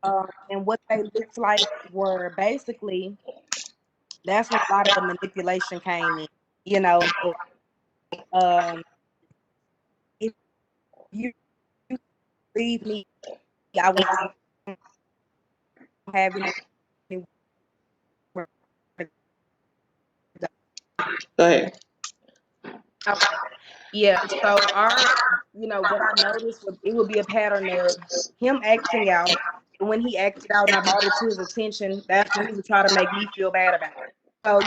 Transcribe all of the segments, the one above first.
And what they looked like were basically, that's when a lot of the manipulation came in. You know, um, if you leave me, I won't have anywhere to go. Go ahead. Okay. Yeah. So what I noticed was it would be a pattern of him acting out. And when he acted out and I brought it to his attention, that's when he would try to make me feel bad about it. So,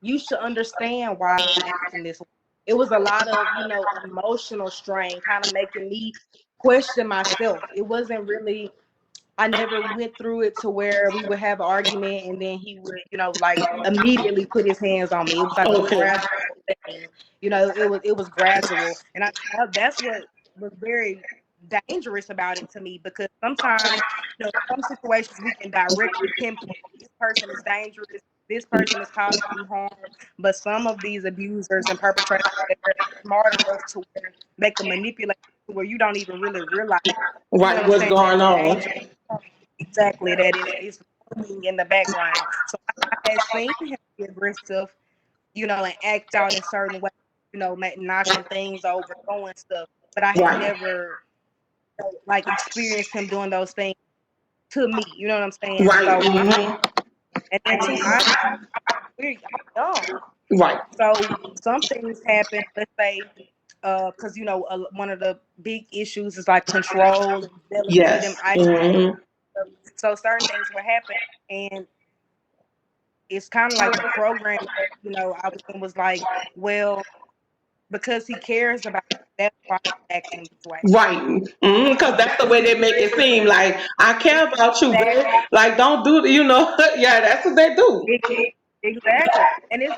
you should understand why I'm acting this way. It was a lot of, emotional strain, kind of making me question myself. It wasn't really, I never went through it to where we would have an argument and then he would, like immediately put his hands on me. It was like a Okay. gradual thing. It was gradual. And that's what was very dangerous about it to me, because sometimes, some situations we can directly pinpoint this person is dangerous, this person is causing me harm. But some of these abusers and perpetrators, they're smart enough to where they can manipulate to where you don't even really realize, you know Right, what I'm what's saying, that going it's on? dangerous. Exactly, that it's moving in the background. So I had seen him be aggressive, and act out in certain ways, knocking things over, throwing stuff. But I had Right. never like experienced him doing those things to me. You know what I'm saying? Right. So, and then too, I'm young. Right. So some things happen. Let's say, because one of the big issues is like control and jealousy, them Yes. isolating. So certain things will happen, and it's kind of like the program that I was like, well, because he cares about it, that's why I'm acting this way. Right. Because that's the Because way he they make it cares seem. Like, I care about you, babe. exactly, Like, don't do, yeah, that's what they do. exactly, and it's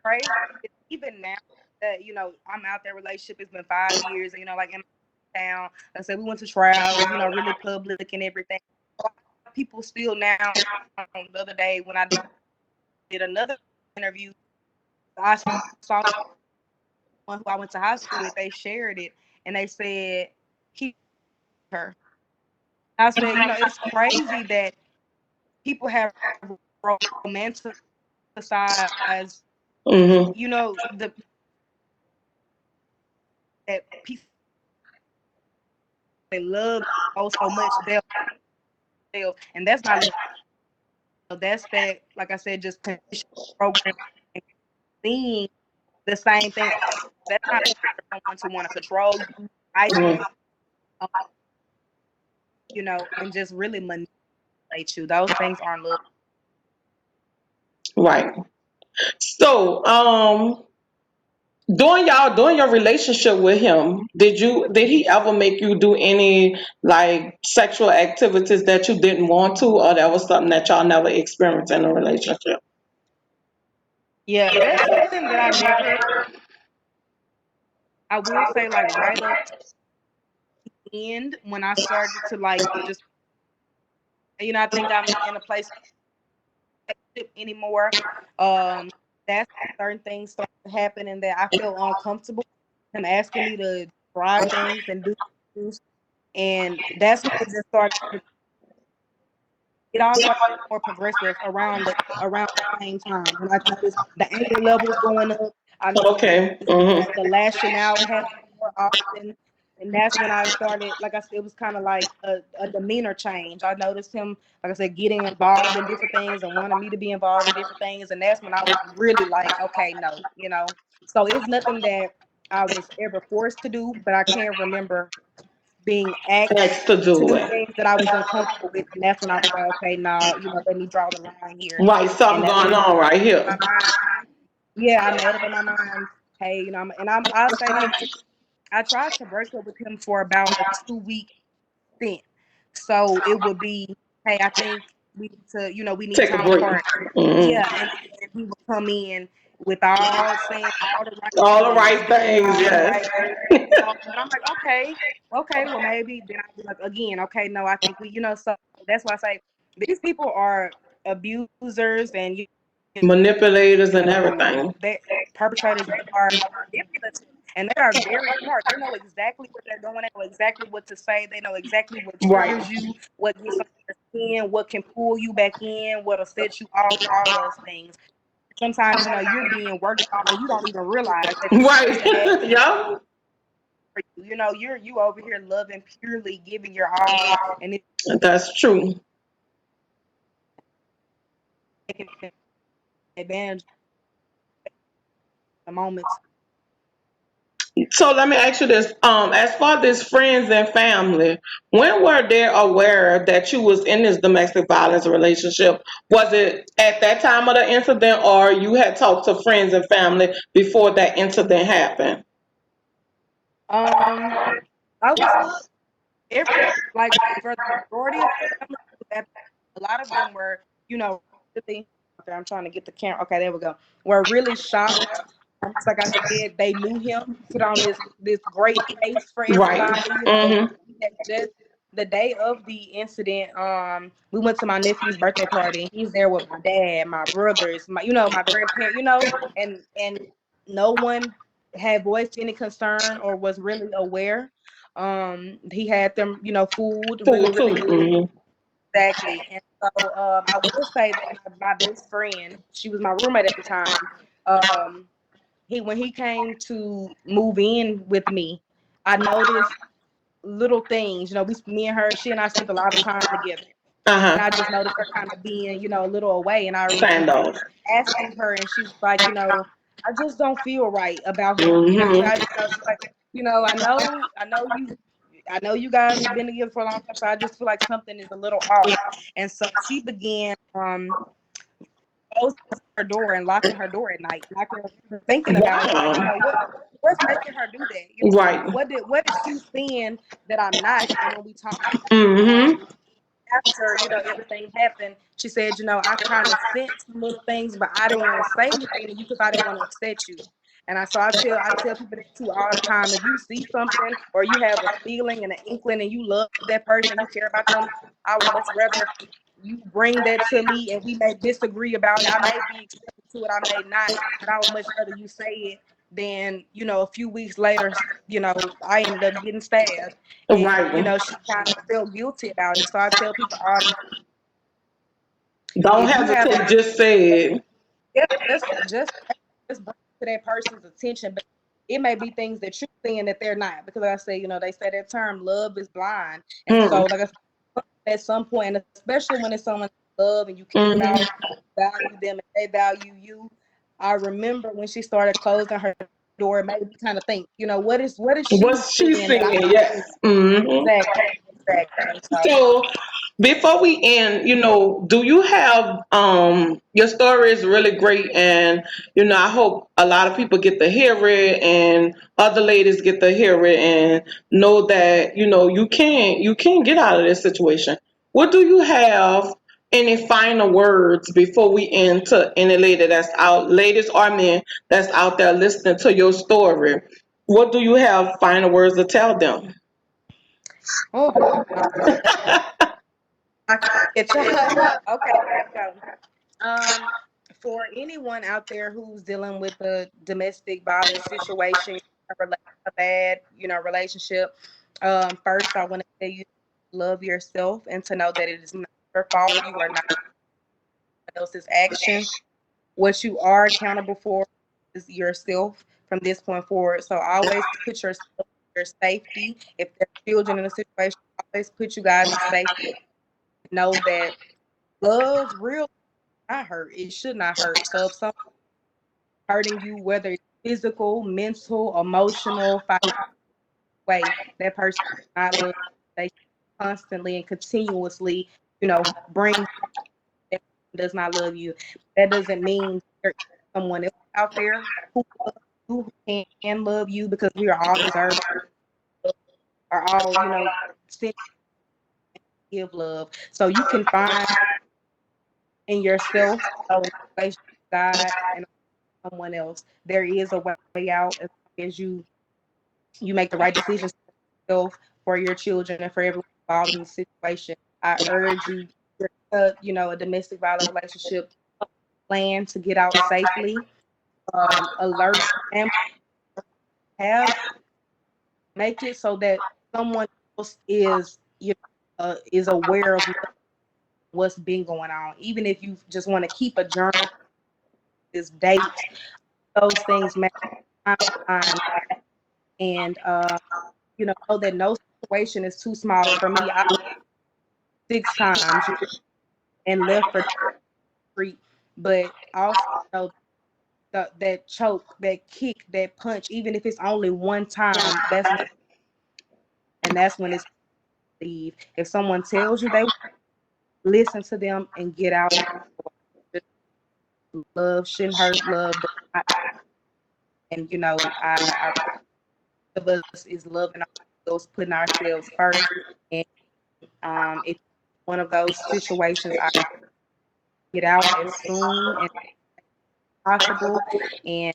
crazy. Even now that I'm out there, relationship, it's been 5 years, and like in my town, I said we went to trials, really public and everything. People still now. The other day when I did another interview, I saw one who I went to high school with. They shared it, and they said he her. I said, it's crazy that people have romanticized, Hmm. the that people they love so much they'll, and that's not love. That's that, like I said, just conditioned program, seeing the same thing. That's not someone to want to control you, isolate, um, and just really manipulate you. Those things aren't love. Right. So, during your relationship with him, did he ever make you do any like sexual activities that you didn't want to, or that was something that y'all never experienced in a relationship? Yeah, that's something that I never. I will say, like right up to the end, when I started to like just, I think I'm in a place anymore. Um, that's certain things started to happen, and that I felt uncomfortable. Him asking me to try things and do things, and that's when it just started. It all started more progressive around the same time. When I noticed the anger levels going up, I Okay. noticed the lashing out happening more often. And that's when I started, like I said, it was kind of like a demeanor change. I noticed him, like I said, getting involved in different things and wanting me to be involved in different things. And that's when I was really like, okay, no. So it's nothing that I was ever forced to do, but I can't remember being asked Asked to to do do it. things that I was uncomfortable with, and that's when I was like, okay, nah, let me draw the line here, Right, and something that's going when on right here. my mind, yeah, I made up in my mind, hey, I'll say this too. I tried to break up with him for about a 2 week stint, so it would be, hey, I think we need Take a time break. apart, Hmm. yeah, and he would come in with all saying all the right All the things, right doing things, all the yes. right. And I'm like, okay, well maybe then I'll be like again, okay, no, I think so that's why I say these people are abusers and Manipulators and everything. that perpetrators, they are manipulative. And they are very smart. They know exactly what they're doing. They know exactly what to say. They know exactly what Right. triggers you, what gets on your skin, what can pull you back in, what'll set you off, all those things. Sometimes, you're being worked on and you don't even realize that this Right. person has Yeah. for you. You over here loving purely, giving your all, and it's That's true. taking advantage of the moments. So let me ask you this. As far as friends and family, when were they aware that you was in this domestic violence relationship? Was it at that time of the incident, or you had talked to friends and family before that incident happened? Um, I was every like for the majority of the family that a lot of them were, really, okay, I'm trying to get the camera. Okay, there we go. Were really shocked. It's like I said, they knew him. He put on this great face for Right. everybody. Mm-hmm. Just the day of the incident, we went to my nephew's birthday party. He's there with my dad, my brothers, my grandparents, and no one had voiced any concern or was really aware. He had them, fooled really, Cool really too. good. Mm-hmm. Exactly. And so I will say that my best friend, she was my roommate at the time. Um, when he came to move in with me, I noticed little things. Me and her, she and I spent a lot of time together. And Uh-huh. I just noticed her kind of being, a little away. And I remember Standoff. asking her, and she was like, I just don't feel right about him. Mm-hmm. She's like, I know you guys have been together for a long time, so I just feel like something is a little off. And so she began closing her door and locking her door at night. And I can remember thinking about it, like, Wow. what's making her do that? Right. What is she seeing that I'm not? And when we talked, Mm-hmm. um, after everything happened, she said, I kind of sensed some little things, but I didn't want to say anything to you because I didn't want to upset you. And I tell people that too all the time. If you see something or you have a feeling and an inkling and you love that person, you care about them, I would much rather you bring that to me and we may disagree about it. I may be accepted to it, I may not, but I would much rather you say it than, a few weeks later, I ended up getting stabbed. And, Right. she kind of felt guilty about it. So I tell people all the Don't if you have hesitate. Just say it. yeah, just bring it to that person's attention. But it may be things that you're seeing that they're not. Because like I say, they say that term love is blind. And Mm. so like I said, at some point, and especially when it's someone you love and you care Mm-hmm. about, value them and they value you. I remember when she started closing her door, it made me kind of think, what is she What's she seeing that saying? I'm not Yes. seeing? Mm-hmm. Exactly, exactly. So So before we end, do you have your story is really great, and I hope a lot of people get to hear it and other ladies get to hear it and know that you can get out of this situation. What do you have any final words before we end to any lady that's out, ladies or men that's out there listening to your story? What do you have final words to tell them? oh I can get you. Okay, so for anyone out there who's dealing with a domestic violence situation, a bad, relationship, first I want to tell you to love yourself and to know that it is not your fault. You are not someone else's actions. What you are accountable for is yourself from this point forward. So always put yourself, your safety. If there's children in a situation, always put you guys in safety. Know that love real not hurt. It should not hurt. So if someone's hurting you, whether it's physical, mental, emotional, financial way, that person does not love you. They constantly and continuously, bring that does not love you. That doesn't mean there is someone else out there who can love you because we are all deserving, are all, sent to give love. So you can find in yourself, in relationship with God and someone else. There is a way out as long as you make the right decisions for yourself, for your children, and for everyone involved in the situation. I urge you, a domestic violence relationship, plan to get out safely. Alert family have, make it so that someone else is, is aware of what's been going on. Even if you just want to keep a journal, this dates, those things matter time, and know that no situation is too small for me. I 6 times and left for treat, but also know that choke, that kick, that punch, even if it's only one time, that's when it's leave. If someone tells you they listen to them and get out. Love shouldn't hurt. Love does not, and I of us is loving ourselves, putting ourselves first. And if one of those situations, I get out as soon as possible. And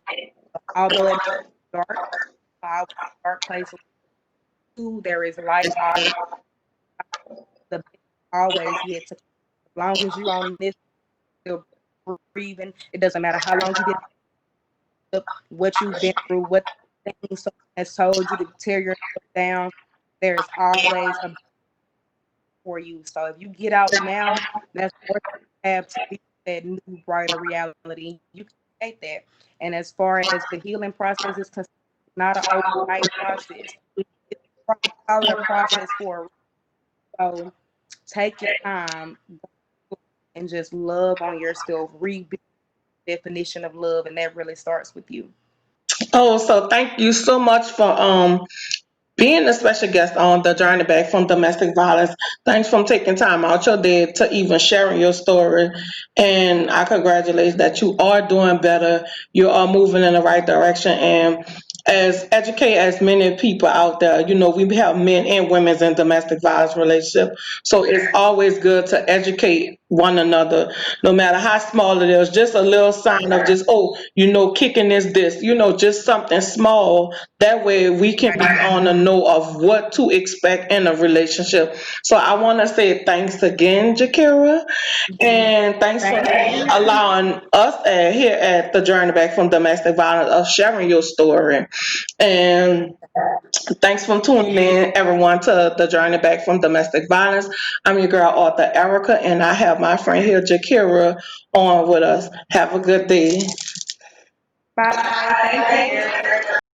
although it's dark, dark place too, there is light. The best always yet to come. As long as you're on this, still breathing, it doesn't matter how long you've been up, what you've been through, what things someone has told you to tear yourself down. There's always a for you. So if you get out now, that's more you have to be that new, brighter reality. You can take that. And as far as the healing process is concerned, it's not an overnight process. It's call it a process for a reason. So take your time and just love on yourself, rebuild the definition of love, and that really starts with you. Oh, so thank you so much for being a special guest on the journey back from domestic violence. Thanks for taking time out your day to even sharing your story. And I congratulate that you are doing better. You are moving in the right direction. And as educate as many people out there, we have men and women in domestic violence relationship. So it's always good to educate one another, no matter how small it is. Just a little sign of just, oh, kicking is this, just something small. That way we can be on the know of what to expect in a relationship. So I want to say thanks again, Jakara, and thanks for Thank you. allowing us here at the Journey Back from Domestic Violence of sharing your story. And thanks for tuning in, everyone, to the Journey Back from Domestic Violence. I'm your girl, author Erica, and I have my friend here, Jakira, on with us. Have a good day. Bye. Thank you.